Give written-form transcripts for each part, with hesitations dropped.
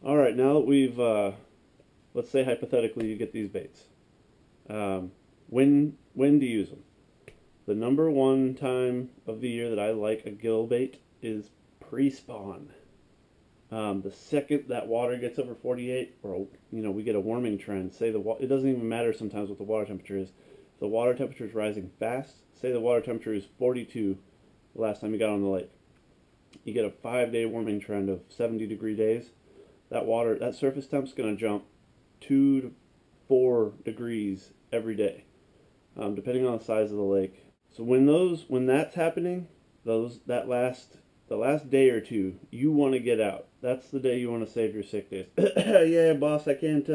All right, now that we've, let's say hypothetically you get these baits. When to use them? The number one time of the year that I like a gill bait is pre-spawn. The second that water gets over 48, or we get a warming trend. Say it doesn't even matter sometimes what the water temperature is. If the water temperature is rising fast, say the water temperature is 42 the last time you got on the lake. You get a 5-day warming trend of 70-degree days. That surface temp's going to jump 2 to 4 degrees every day, depending on the size of the lake. So when that's happening, the last day or two, you want to get out. That's the day you want to save your sick days. Yeah, boss, I can't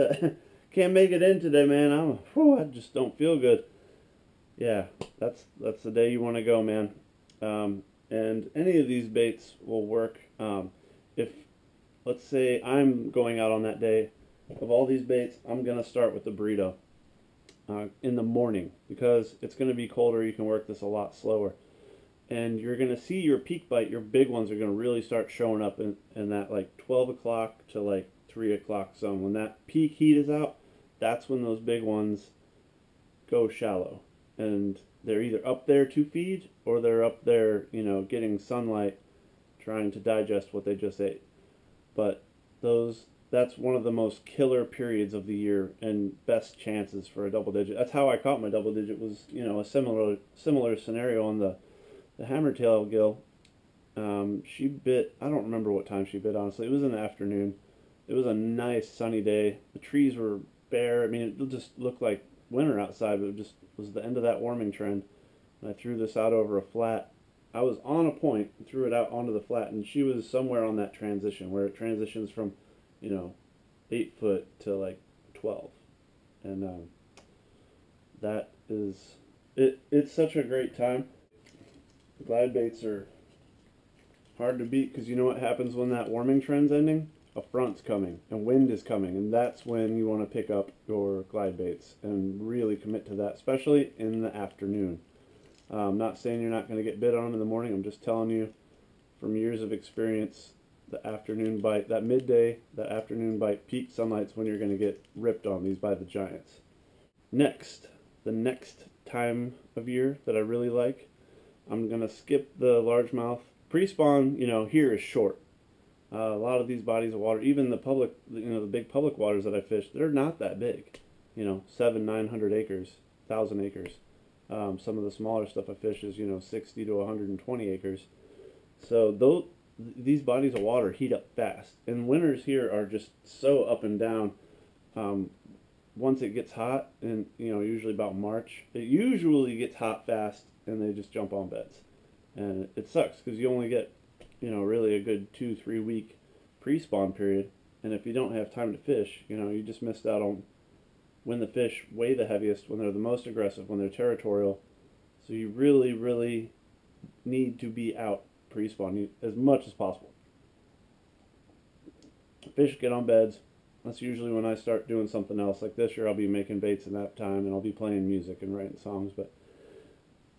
make it in today, man. I just don't feel good. Yeah, that's the day you want to go, man. And any of these baits will work. If, let's say I'm going out on that day, of all these baits, I'm going to start with the burrito in the morning, because it's going to be colder. You can work this a lot slower. And you're going to see your peak bite, your big ones are going to really start showing up in that like 12 o'clock to like 3 o'clock zone. When that peak heat is out, that's when those big ones go shallow. And they're either up there to feed, or they're up there, getting sunlight, trying to digest what they just ate. But that's one of the most killer periods of the year and best chances for a double digit. That's how I caught my double digit, was, a similar scenario on the hammertail gill. She bit, I don't remember what time she bit, honestly. It was in the afternoon. It was a nice sunny day. The trees were bare. I mean, it just looked like winter outside, but it just was the end of that warming trend. And I threw this out over a flat. I was on a point and threw it out onto the flat, and she was somewhere on that transition where it transitions from 8 foot to like 12. And that is it. It's such a great time. Glide baits are hard to beat, because you know what happens when that warming trend's ending? A front's coming and wind is coming, and that's when you want to pick up your glide baits and really commit to that, especially in the afternoon. I'm not saying you're not going to get bit on in the morning. I'm just telling you from years of experience, the afternoon bite, that midday, that afternoon bite, peak sunlight's when you're going to get ripped on these by the giants. The next time of year that I really like, I'm going to skip the largemouth. Pre-spawn, here is short. A lot of these bodies of water, even the public, the big public waters that I fish, they're not that big. 700-900 acres, 1,000 acres. Some of the smaller stuff I fish is, 60 to 120 acres. So these bodies of water heat up fast. And winters here are just so up and down. Once it gets hot, and usually about March, it usually gets hot fast, and they just jump on beds. And it sucks, because you only get really a good 2-3 week pre-spawn period, and if you don't have time to fish, you just missed out on when the fish weigh the heaviest, when they're the most aggressive, when they're territorial. So you really, really need to be out pre-spawn as much as possible. Fish get on beds. That's usually when I start doing something else. Like this year, I'll be making baits in that time, and I'll be playing music and writing songs. But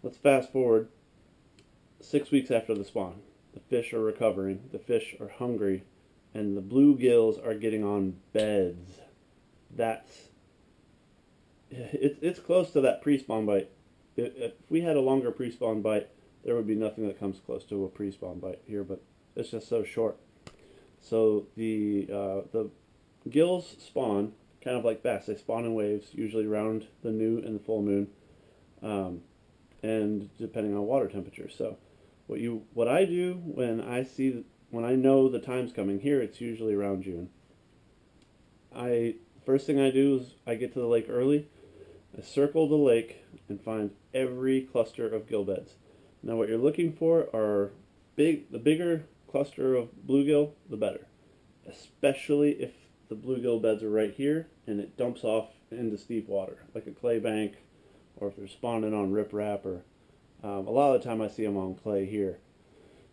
let's fast forward 6 weeks after the spawn. The fish are recovering, the fish are hungry, and the bluegills are getting on beds. It's close to that pre-spawn bite. If we had a longer pre-spawn bite, there would be nothing that comes close to a pre-spawn bite here, but it's just so short. So the gills spawn kind of like bass. They spawn in waves, usually around the new and the full moon, and depending on water temperature. So what I do when I know the time's coming, here it's usually around June. First thing I do is I get to the lake early. I circle the lake and find every cluster of gill beds. Now what you're looking for are the bigger cluster of bluegill, the better. Especially if the bluegill beds are right here and it dumps off into steep water, like a clay bank, or if they're spawning on riprap, or a lot of the time I see them on clay here.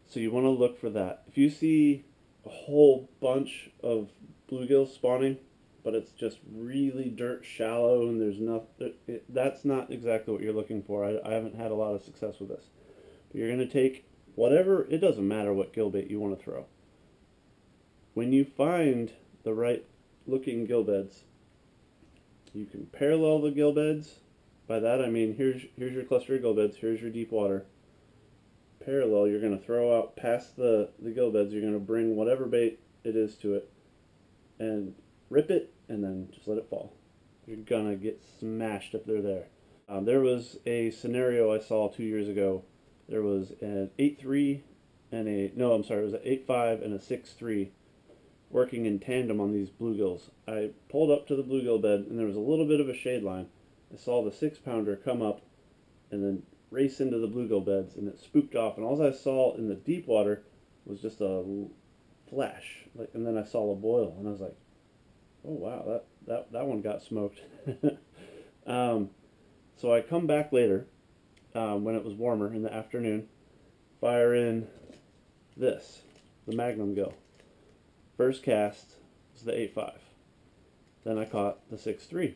So you want to look for that. If you see a whole bunch of bluegills spawning, but it's just really dirt shallow and there's nothing, that's not exactly what you're looking for. I haven't had a lot of success with this. But you're going to take whatever, it doesn't matter what gill bait you want to throw. When you find the right looking gill beds. You can parallel the gill beds. By that I mean here's your cluster of gill beds, here's your deep water. Parallel, you're going to throw out past the gill beds, you're going to bring whatever bait it is to it and rip it and then just let it fall. You're going to get smashed if they're there. There was a scenario I saw 2 years ago. There was an 8.3 and it was an 8.5 and a 6.3 working in tandem on these bluegills. I pulled up to the bluegill bed and there was a little bit of a shade line. I saw the 6-pounder come up and then race into the bluegill beds, and it spooked off, and all I saw in the deep water was just a flash, and then I saw a boil, and I was like, oh wow, that one got smoked. So I come back later when it was warmer in the afternoon, fire in the Magnum gill. First cast was the 8.5. Then I caught the 6.3.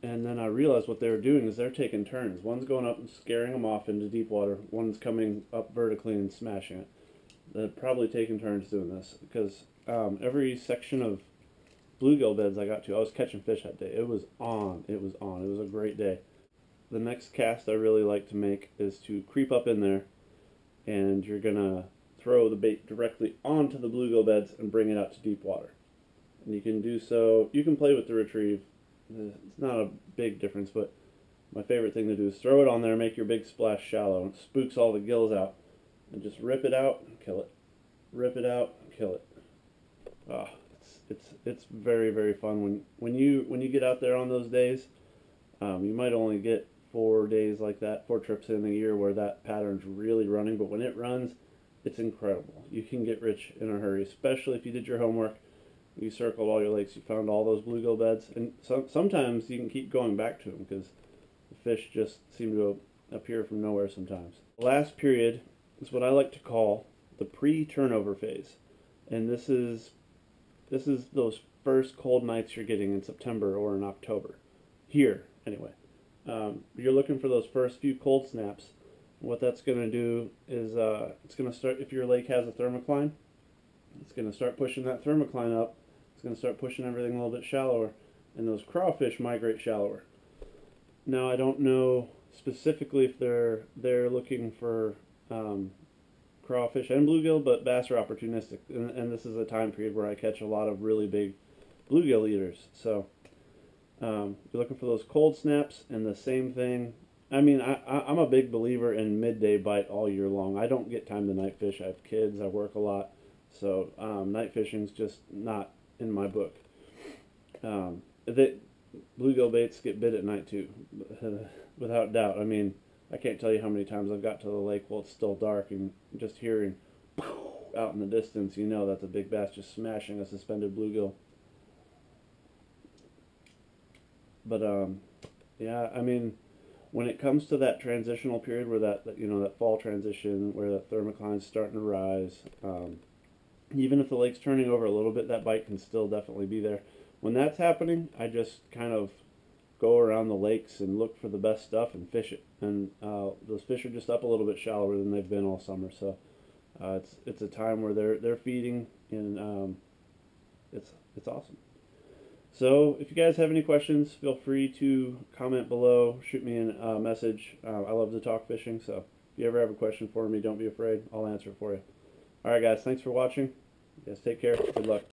And then I realized what they were doing is they're taking turns. One's going up and scaring them off into deep water. One's coming up vertically and smashing it. They're probably taking turns doing this because every section of bluegill beds I got to, I was catching fish that day. It was on. It was on. It was a great day. The next cast I really like to make is to creep up in there, and you're going to throw the bait directly onto the bluegill beds and bring it out to deep water. And you can do so. You can play with the retrieve. It's not a big difference, but my favorite thing to do is throw it on there, make your big splash shallow, and it spooks all the gills out, and just rip it out and kill it. Rip it out and kill it. Ah, it's very, very fun when you get out there on those days. You might only get 4 days like that, 4 trips in a year where that pattern's really running, but when it runs, it's incredible. You can get rich in a hurry, especially if you did your homework. You circled all your lakes, you found all those bluegill beds, and sometimes you can keep going back to them because the fish just seem to appear from nowhere sometimes. The last period is what I like to call the pre-turnover phase, and this is those first cold nights you're getting in September or in October. Here, anyway. You're looking for those first few cold snaps. What that's going to do is it's going to start, if your lake has a thermocline, it's going to start pushing that thermocline up. It's going to start pushing everything a little bit shallower, and those crawfish migrate shallower. Now, I don't know specifically if they're looking for crawfish and bluegill, but bass are opportunistic, and this is a time period where I catch a lot of really big bluegill eaters. So you're looking for those cold snaps, and the same thing. I mean, I'm a big believer in midday bite all year long. I don't get time to night fish. I have kids. I work a lot. So night fishing's just not in my book. Bluegill baits get bit at night too, without doubt. I mean, I can't tell you how many times I've got to the lake while it's still dark and just hearing out in the distance, you know that's a big bass just smashing a suspended bluegill. But yeah, I mean, when it comes to that transitional period where that fall transition where the thermocline's starting to rise, even if the lake's turning over a little bit, that bite can still definitely be there. When that's happening, I just kind of go around the lakes and look for the best stuff and fish it. And those fish are just up a little bit shallower than they've been all summer. So it's a time where they're feeding, and it's awesome. So if you guys have any questions, feel free to comment below, shoot me a message. I love to talk fishing, so if you ever have a question for me, don't be afraid. I'll answer it for you. Alright guys, thanks for watching. You guys take care. Good luck.